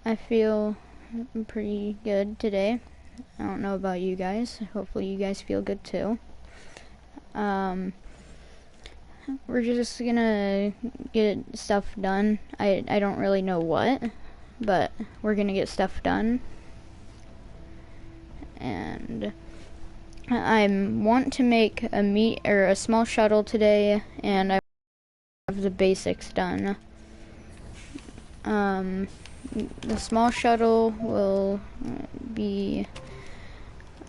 I feel pretty good today. I don't know about you guys. Hopefully you guys feel good too. We're just gonna get stuff done. I don't really know what, but we're gonna get stuff done. And I want to make a small shuttle today, and I have the basics done. The small shuttle will be,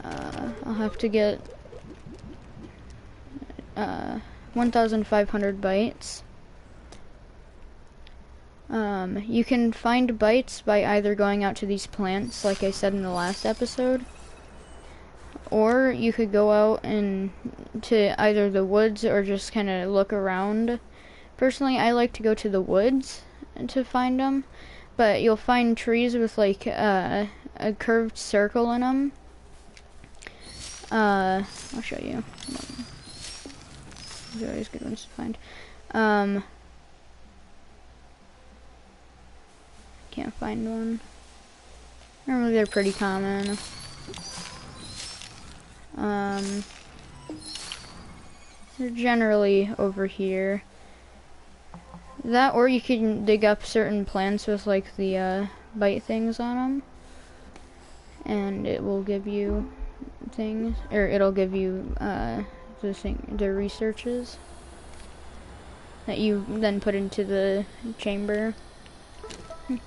I'll have to get 1,500 bytes. You can find bytes by either going out to these plants, like I said in the last episode, or you could go out and to either the woods or just kind of look around. Personally, I like to go to the woods to find them, but you'll find trees with like a curved circle in them. I'll show you. These are always good ones to find. Can't find one. Normally they're pretty common. They're generally over here. That, or you can dig up certain plants with like the bite things on them, and it will give you things, or it'll give you the researches that you then put into the chamber.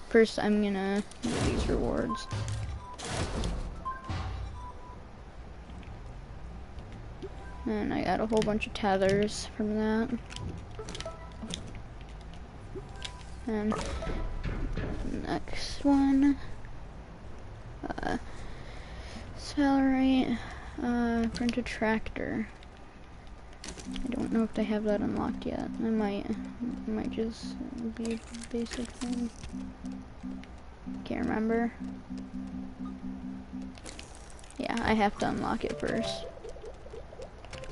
First, I'm gonna do these rewards. And I got a whole bunch of tethers from that. And next one, accelerate, print a tractor. I don't know if they have that unlocked yet. It might just be a basic thing. Can't remember. Yeah, I have to unlock it first.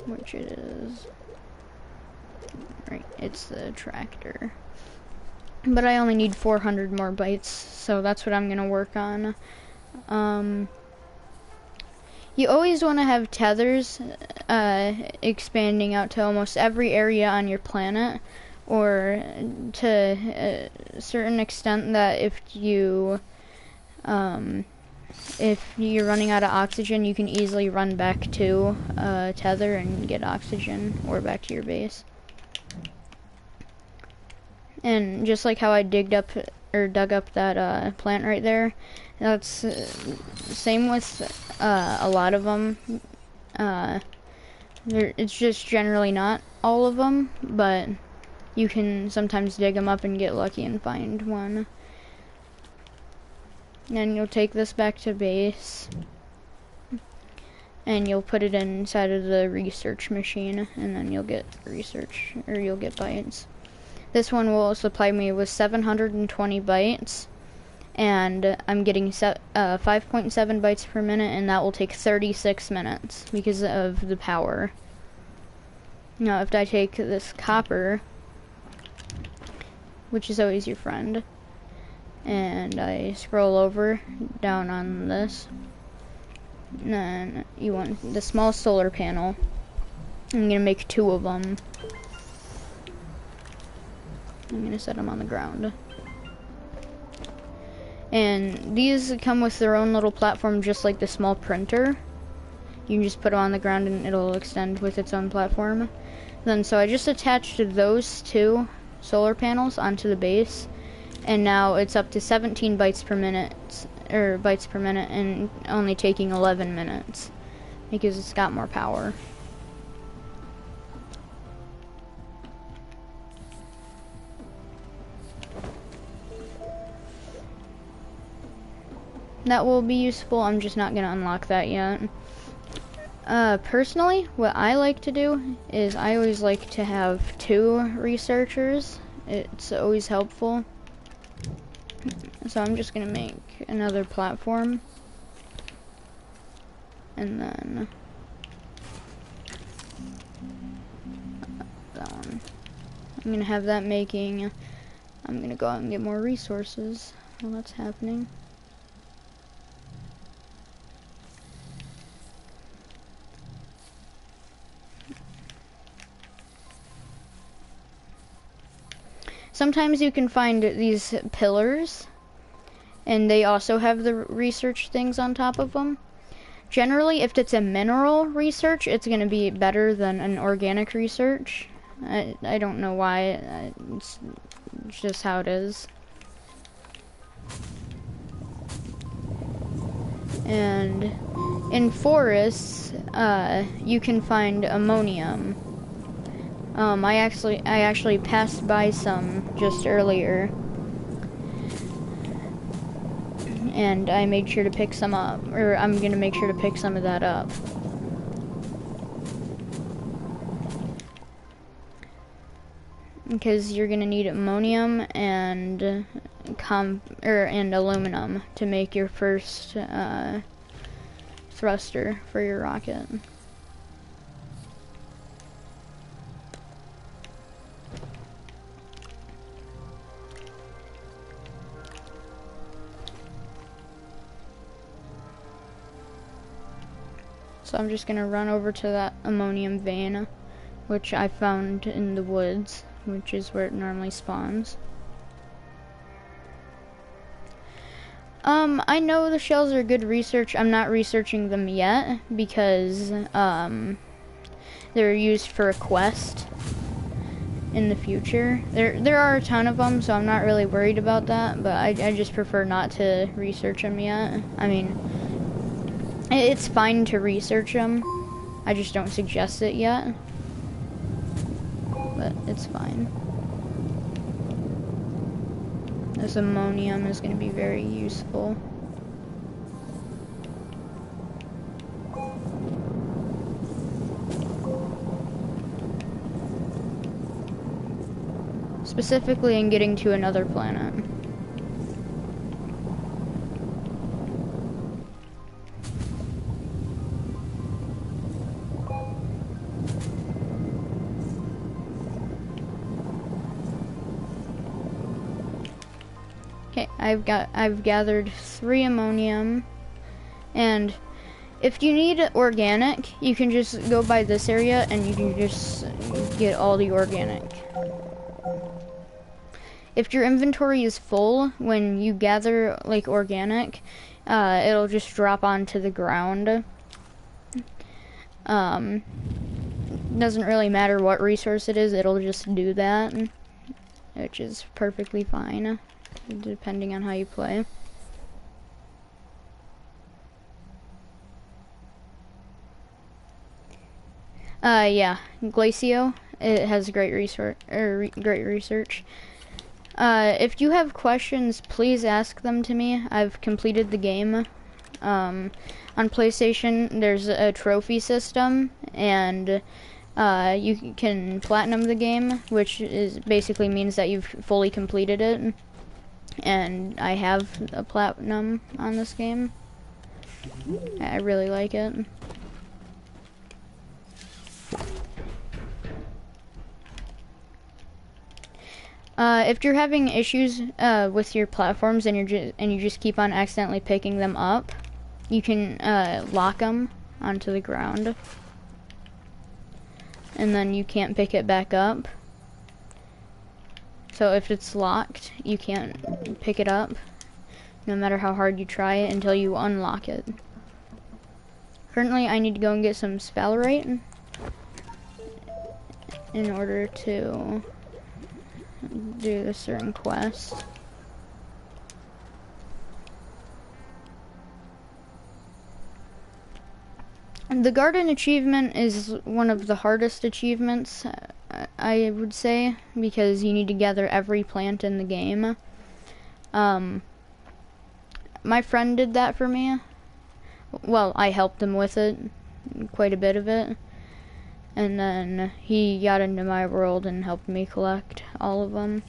Which it is. Right, it's the tractor. But I only need 400 more bytes, so that's what I'm gonna work on. You always want to have tethers expanding out to almost every area on your planet, or to a certain extent that if you're running out of oxygen, you can easily run back to a tether and get oxygen, or back to your base. And just like how I dug up that plant right there, that's same with a lot of them. It's just generally not all of them, but you can sometimes dig them up and get lucky and find one. Then you'll take this back to base, and you'll put it inside of the research machine, and then you'll get research, or you'll get bytes. This one will supply me with 720 bytes, and I'm getting 5.7 bytes per minute, and that will take 36 minutes because of the power. Now, if I take this copper, which is always your friend, and I scroll over down on this, and then you want the small solar panel. I'm gonna make 2 of them. I'm gonna set them on the ground. And these come with their own little platform, just like the small printer. You can just put them on the ground and it'll extend with its own platform. Then, so I just attached those 2 solar panels onto the base, and now it's up to 17 bytes per minute, and only taking 11 minutes because it's got more power. That will be useful. I'm just not gonna unlock that yet. Personally, what I like to do is I always like to have 2 researchers. It's always helpful. So I'm just gonna make another platform, and then that one. I'm gonna have that making. I'm gonna go out and get more resources. while that's happening. Sometimes you can find these pillars, and they also have the research things on top of them. Generally, if it's a mineral research, it's going to be better than an organic research. I don't know why, it's just how it is. And in forests, you can find ammonium. I actually passed by some just earlier, and I made sure to pick some up, or I'm gonna make sure to pick some of that up. Because you're gonna need ammonium and and aluminum to make your first thruster for your rocket. So I'm just gonna run over to that ammonium vein, which I found in the woods, which is where it normally spawns. I know the shells are good research. I'm not researching them yet because they're used for a quest in the future. There are a ton of them, so I'm not really worried about that, but I just prefer not to research them yet. I mean, it's fine to research them. I just don't suggest it yet. But it's fine. This ammonium is going to be very useful. Specifically in getting to another planet. Okay, I've gathered 3 ammonium, and if you need organic, you can just go by this area and you can just get all the organic. If your inventory is full when you gather like organic, it'll just drop onto the ground. Doesn't really matter what resource it is, it'll just do that, which is perfectly fine, depending on how you play. Yeah, Glacio, it has great research. If you have questions, please ask them to me. I've completed the game. On PlayStation, there's a trophy system, and you can platinum the game, which basically means that you've fully completed it. And I have a platinum on this game. I really like it. If you're having issues with your platforms and you just keep on accidentally picking them up, you can lock them onto the ground, and then you can't pick it back up. So if it's locked, you can't pick it up, no matter how hard you try it, until you unlock it. Currently, I need to go and get some sphalerite in order to do a certain quest. The garden achievement is one of the hardest achievements, I would say, because you need to gather every plant in the game. My friend did that for me. Well, I helped him with it, quite a bit of it. And then he got into my world and helped me collect all of them.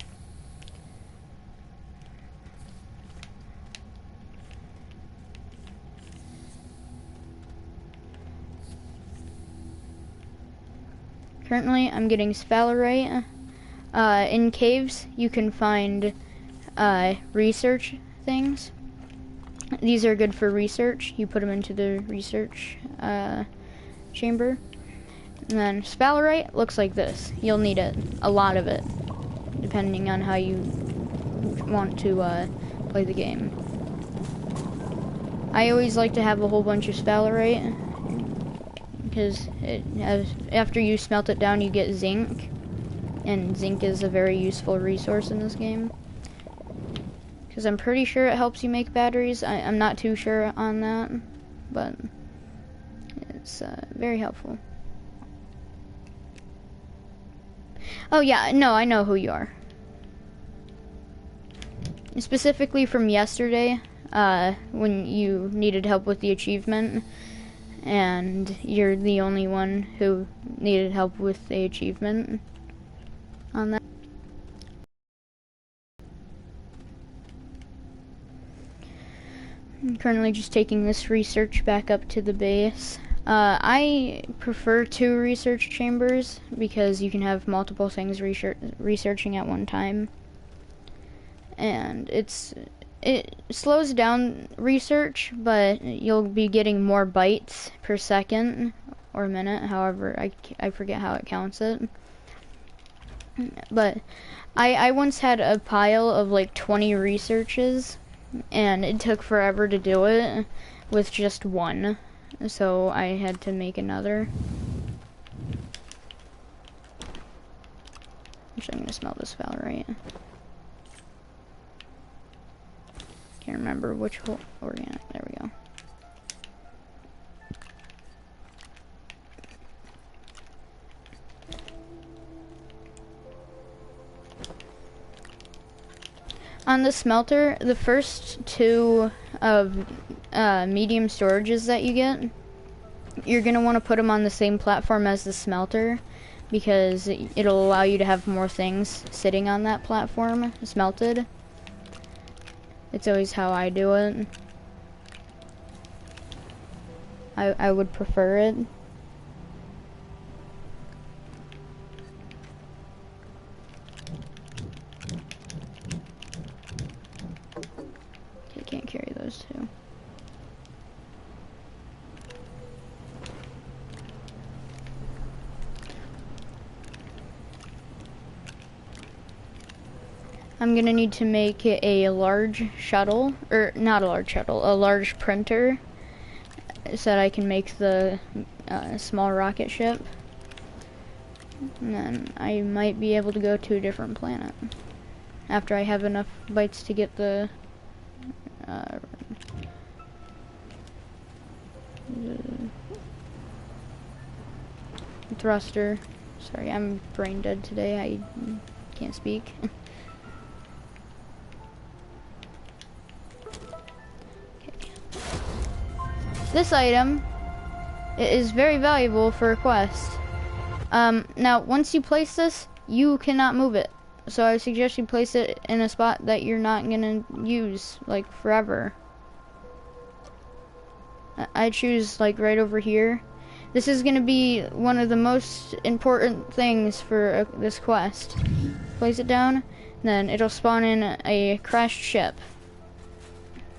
Currently, I'm getting sphalerite. In caves, you can find research things. These are good for research. You put them into the research chamber. And then sphalerite looks like this. You'll need it, a lot of it, depending on how you want to play the game. I always like to have a whole bunch of sphalerite, because after you smelt it down you get zinc, and zinc is a very useful resource in this game. Because I'm pretty sure it helps you make batteries. I'm not too sure on that, but it's very helpful. Oh yeah, no, I know who you are. Specifically from yesterday, when you needed help with the achievement, and you're the only one who needed help with the achievement on that. I'm currently just taking this research back up to the base. I prefer 2 research chambers because you can have multiple things researching at one time. And it slows down research, but you'll be getting more bytes per second or minute, however, I forget how it counts it. But I once had a pile of like 20 researches, and it took forever to do it with just one, so I had to make another. Actually, I'm gonna smell this sphalerite. Can't remember which whole organic. There we go. On the smelter, the first 2 of medium storages that you get, you're going to want to put them on the same platform as the smelter, because it'll allow you to have more things sitting on that platform, smelted. It's always how I do it. I would prefer it. Okay, can't carry those 2. I'm gonna need to make a large shuttle, or not a large shuttle, a large printer, so that I can make the small rocket ship. And then I might be able to go to a different planet after I have enough bytes to get the thruster. Sorry, I'm brain dead today. I can't speak. This item is very valuable for a quest. Now, once you place this, you cannot move it. So I suggest you place it in a spot that you're not gonna use, like, forever. I choose, like, right over here. This is gonna be one of the most important things for this quest. Place it down, then it'll spawn in a crashed ship.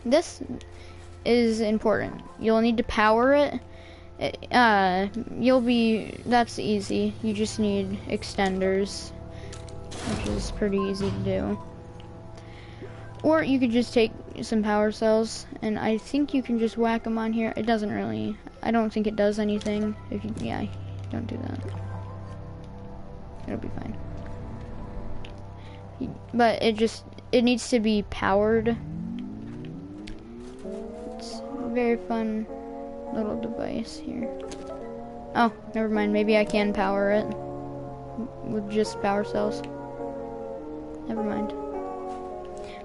This is important. You'll need to power it. That's easy. You just need extenders, which is pretty easy to do. Or you could just take some power cells, and I think you can just whack them on here. It doesn't really, I don't think it does anything. If you, yeah, don't do that. It'll be fine. But it needs to be powered. Very fun little device here. Oh, never mind. Maybe I can power it with just power cells. Never mind.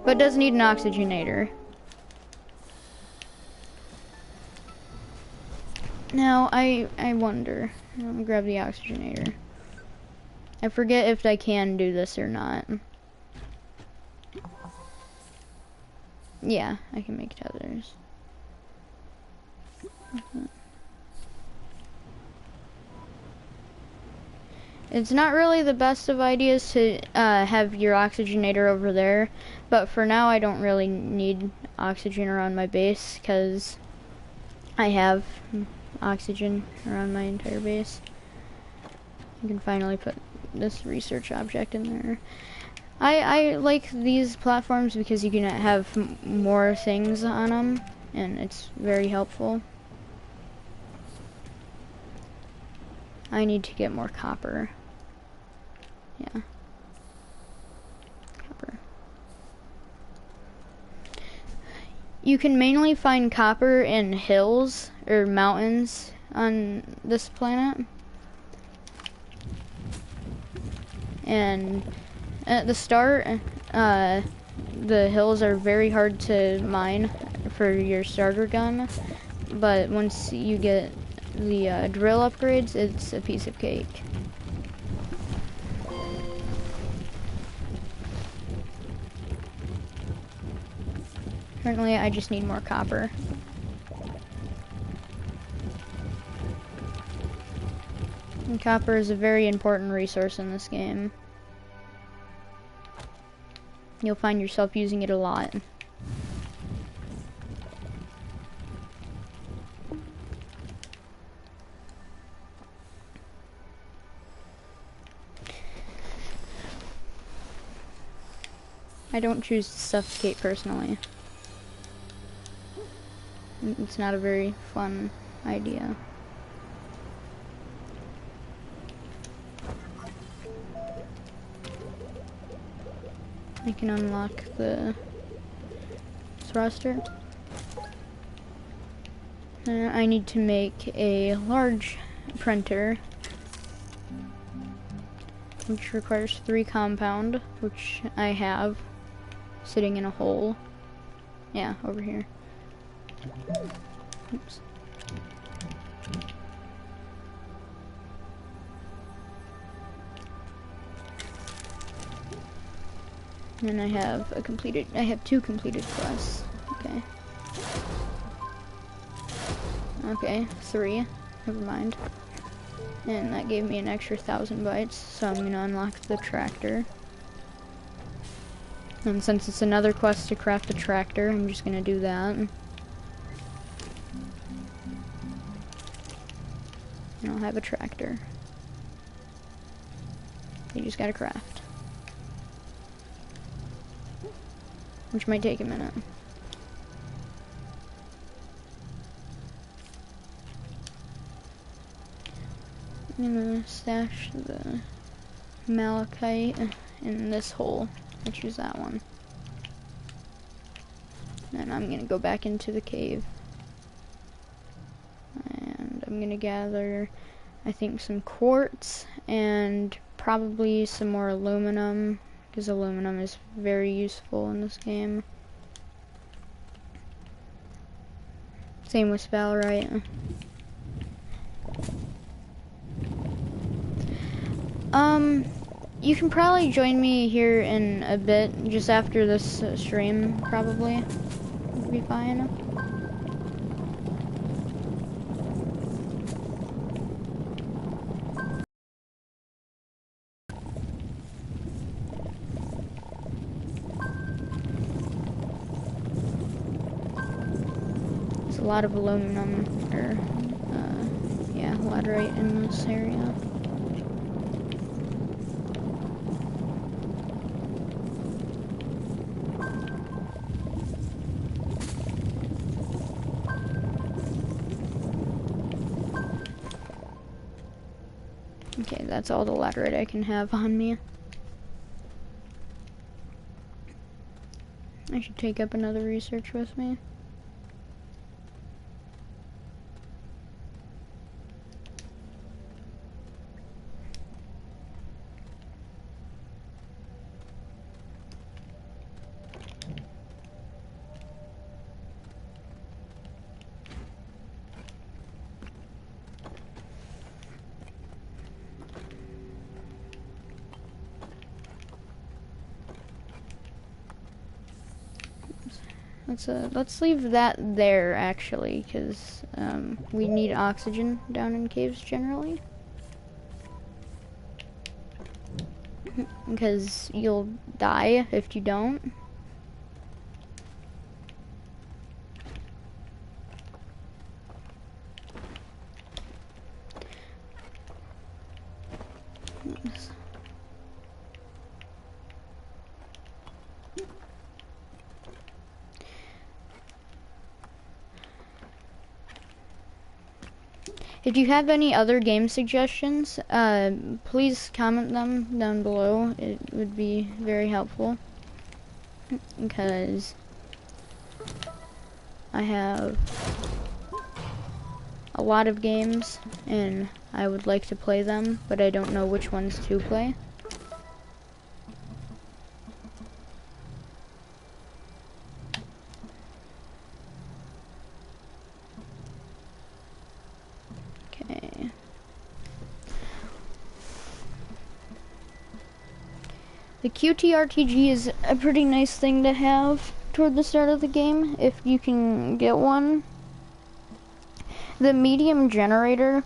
But it does need an oxygenator. Now, I wonder. Let me grab the oxygenator. I forget if I can do this or not. Yeah, I can make tethers. It's not really the best of ideas to have your oxygenator over there, but for now I don't really need oxygen around my base because I have oxygen around my entire base. I can finally put this research object in there. I like these platforms because you can have more things on them, and it's very helpful. I need to get more copper. Yeah. Copper. You can mainly find copper in hills or mountains on this planet. And at the start, the hills are very hard to mine for your starter gun, but once you get the drill upgrades, it's a piece of cake. Currently, I just need more copper. And copper is a very important resource in this game. You'll find yourself using it a lot. I don't choose to suffocate personally. It's not a very fun idea. I can unlock the thruster. I need to make a large printer, which requires 3 compound, which I have sitting in a hole. Yeah, over here. Oops. And I have 2 completed quests. Okay. Okay, 3. Never mind. And that gave me an extra 1,000 bytes, so I'm gonna unlock the tractor. And since it's another quest to craft a tractor, I'm just gonna do that. And I'll have a tractor. You just gotta craft. Which might take a minute. I'm gonna stash the malachite in this hole. I choose that one. And I'm gonna go back into the cave. And I'm gonna gather, I think, some quartz and probably some more aluminum, because aluminum is very useful in this game. Same with sphalerite. You can probably join me here in a bit, just after this stream, probably. Would be fine. There's a lot of aluminum, or, yeah, laterite in this area. Okay, that's all the laterite I can have on me. I should take up another research with me. Let's leave that there, actually, because we need oxygen down in caves generally. because you'll die if you don't. If you have any other game suggestions, please comment them down below. It would be very helpful because I have a lot of games and I would like to play them, but I don't know which ones to play. Okay. The QTRTG is a pretty nice thing to have toward the start of the game, if you can get one. The medium generator,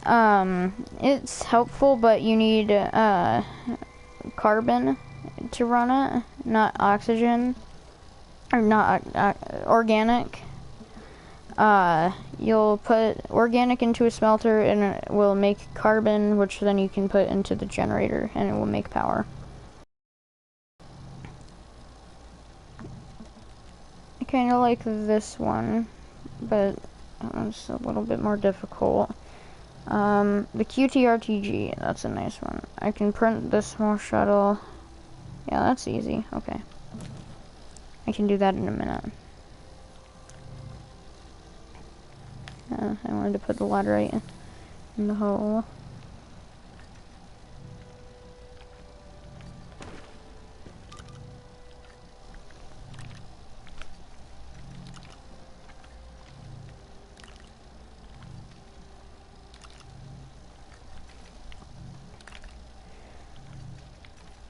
it's helpful, but you need carbon to run it, not oxygen, or not organic. You'll put organic into a smelter and it will make carbon, which then you can put into the generator and it will make power. I kind of like this one, but it's a little bit more difficult. The QTRTG, that's a nice one. I can print this small shuttle. Yeah, that's easy. Okay. I can do that in a minute. I wanted to put the laterite in the hole.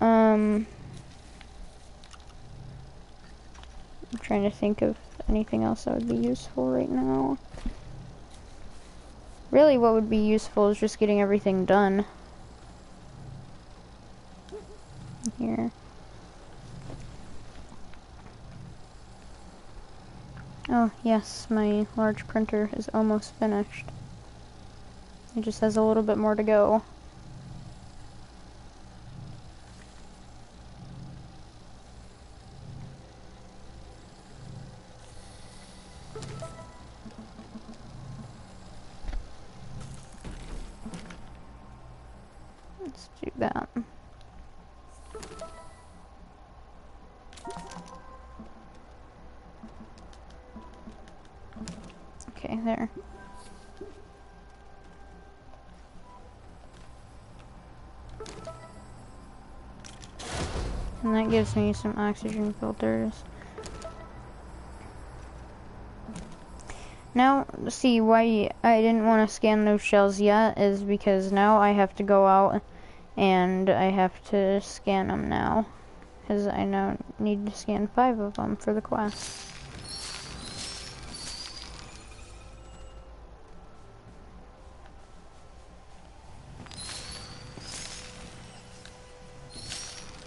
I'm trying to think of anything else that would be useful right now. Really, what would be useful is just getting everything done. Here. Oh, yes, my large printer is almost finished. It just has a little bit more to go. Let's do that. Okay, there. And that gives me some oxygen filters. Now, see, why I didn't want to scan those shells yet is because now I have to go out and I have to scan them now. Because I now need to scan 5 of them for the quest.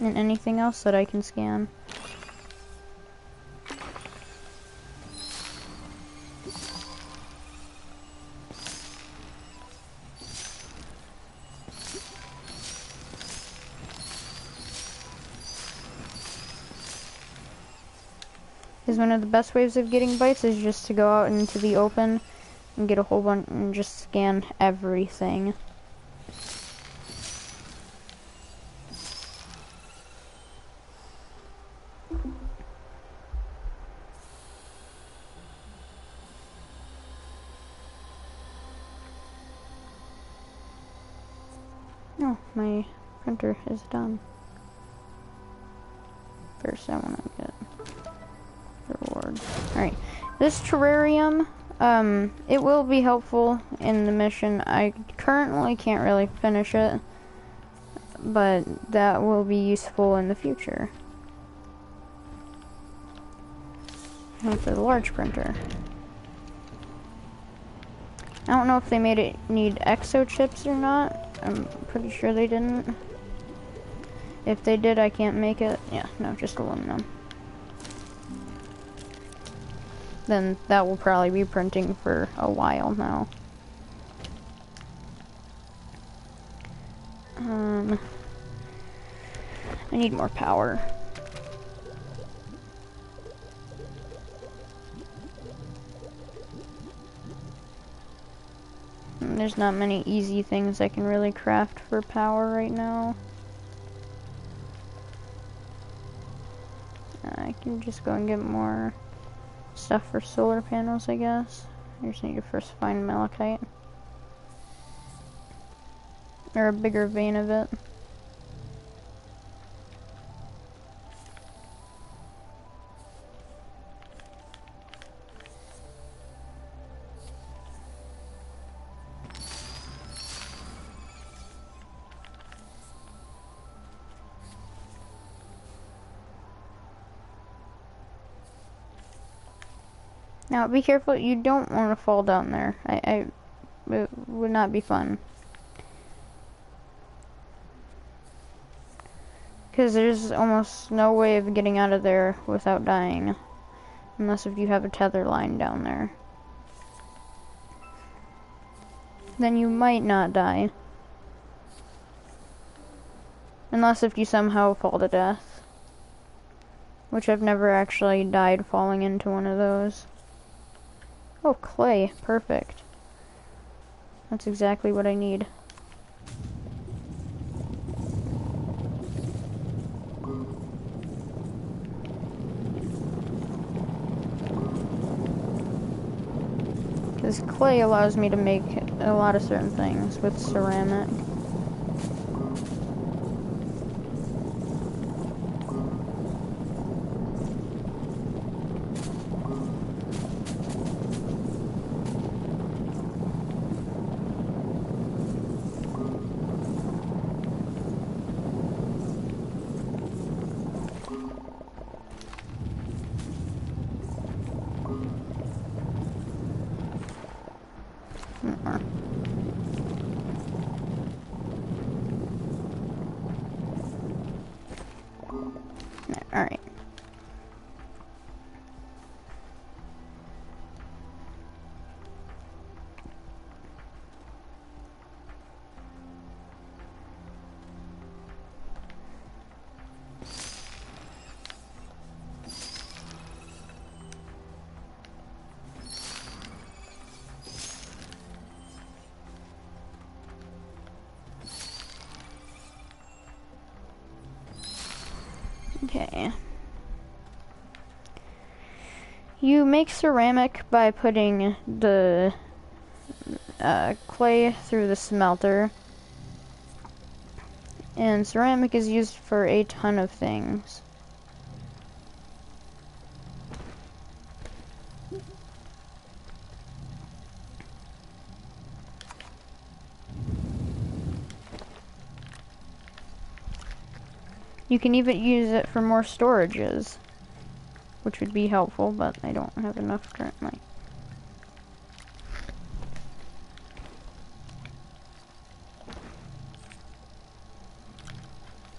And anything else that I can scan. Because one of the best ways of getting bites is just to go out into the open and get a whole bunch and just scan everything. Oh, my printer is done. First I want to get the reward. Alright, this terrarium, it will be helpful in the mission. I currently can't really finish it, but that will be useful in the future. And for the large printer. I don't know if they made it need exo chips or not. I'm pretty sure they didn't. If they did, I can't make it. Yeah, no, just aluminum. Then that will probably be printing for a while now. I need more power. And there's not many easy things I can really craft for power right now. I can just go and get more stuff for solar panels, I guess. I just need to first find malachite. Or a bigger vein of it. Now, be careful, you don't want to fall down there. It would not be fun. Because there's almost no way of getting out of there without dying. Unless if you have a tether line down there. Then you might not die. Unless if you somehow fall to death. Which I've never actually died falling into one of those. Oh, clay. Perfect. That's exactly what I need. Because clay allows me to make a lot of certain things with ceramic. Alright. Okay. You make ceramic by putting the clay through the smelter. And ceramic is used for a ton of things. You can even use it for more storages, which would be helpful, but I don't have enough currently.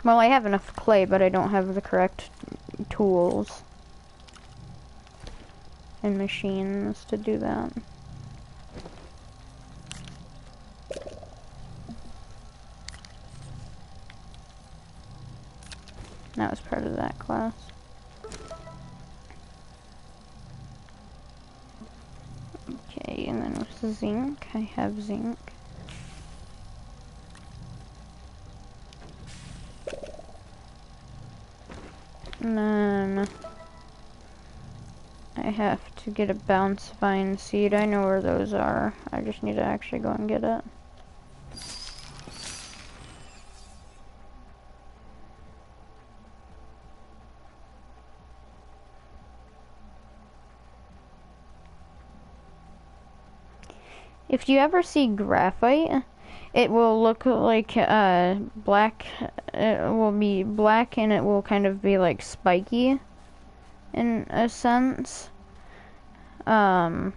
Well, I have enough clay, but I don't have the correct tools and machines to do that. That was part of that class. Okay, and then with zinc, I have zinc. And then I have to get a bounce vine seed. I know where those are. I just need to actually go and get it. If you ever see graphite, it will look like black. It will be black and it will kind of be like spiky in a sense. It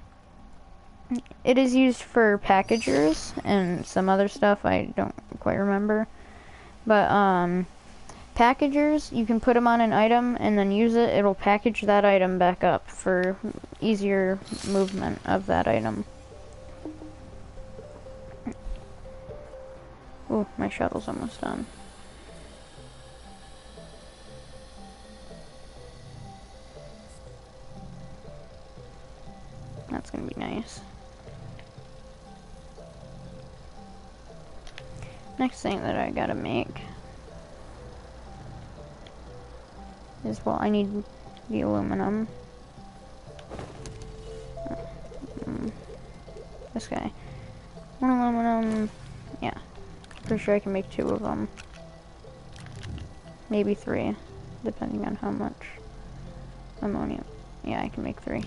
is used for packagers and some other stuff I don't quite remember. But packagers, you can put them on an item and then use it. It'll package that item back up for easier movement of that item. Oh, my shuttle's almost done. That's gonna be nice. Next thing that I gotta make is, well, I need the aluminum. This guy. One aluminum. Yeah. Pretty sure I can make 2 of them. Maybe 3, depending on how much ammonia. Yeah, I can make 3.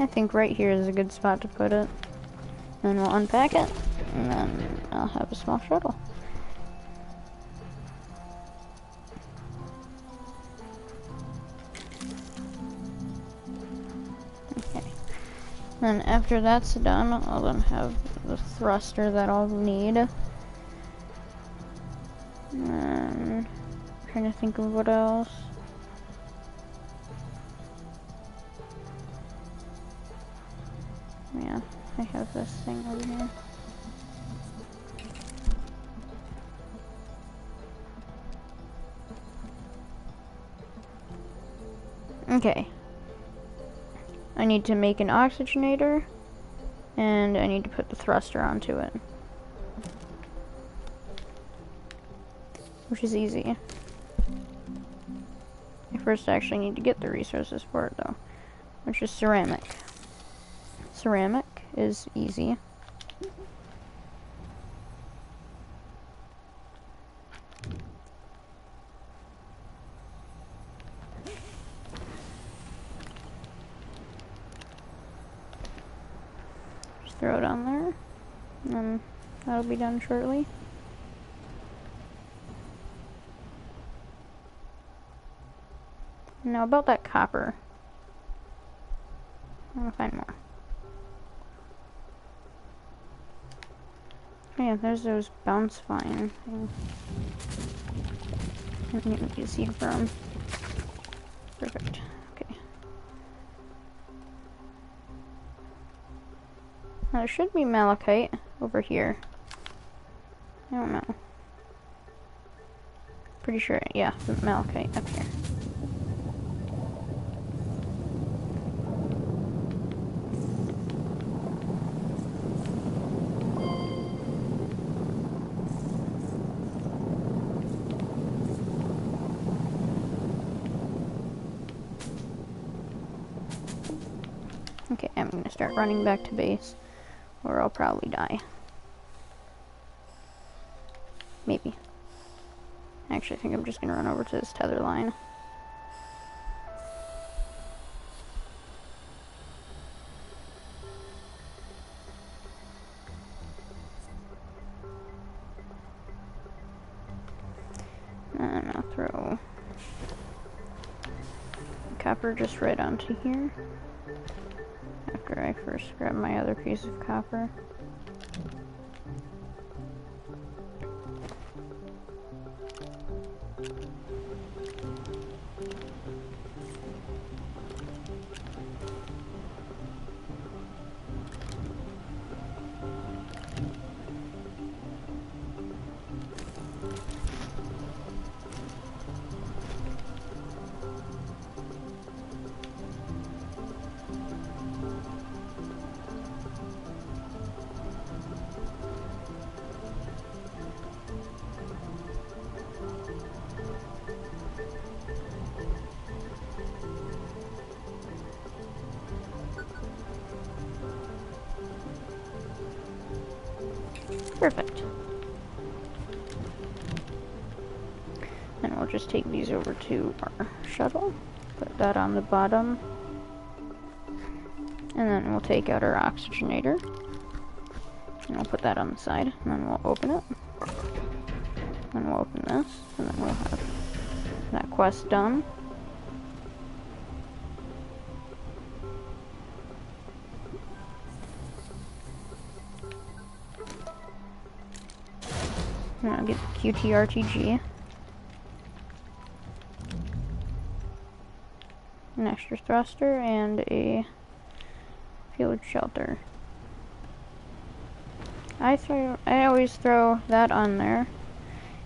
I think right here is a good spot to put it. Then we'll unpack it, and then I'll have a small shuttle. Okay. Then after that's done, I'll then have the thruster that I'll need. And I'm trying to think of what else. Yeah, I have this thing over here. Okay. I need to make an oxygenator, and I need to put the thruster onto it. Which is easy. I first actually need to get the resources for it though, which is ceramic. Ceramic is easy. Just throw it on there, and then that'll be done shortly. Now about that copper. I'm gonna find more. Oh yeah, there's those bounce vine things. I didn't even get a seed from. Perfect. Okay. Now there should be malachite over here. I don't know. Pretty sure, yeah, malachite up here. Okay, I'm gonna start running back to base, or I'll probably die. Maybe. Actually, I think I'm just gonna run over to this tether line. And I'll throw copper just right onto here. After I first grab my other piece of copper. Perfect. And we'll just take these over to our shuttle, put that on the bottom, and then we'll take out our oxygenator, and we'll put that on the side, and then we'll open it, and then we'll open this, and then we'll have that quest done. I'm gonna get the QTRTG. An extra thruster and a field shelter. I always throw that on there.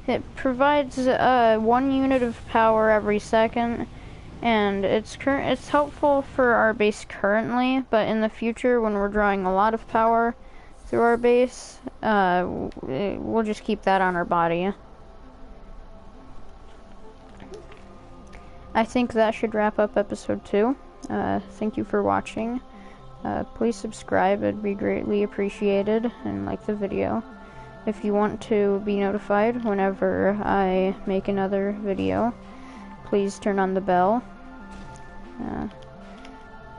It provides 1 unit of power every second, and it's helpful for our base currently, but in the future when we're drawing a lot of power through our base, we'll just keep that on our body. I think that should wrap up episode 2. Thank you for watching. Please subscribe, it'd be greatly appreciated, and like the video. If you want to be notified whenever I make another video, please turn on the bell.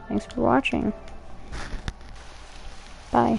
Thanks for watching. Bye.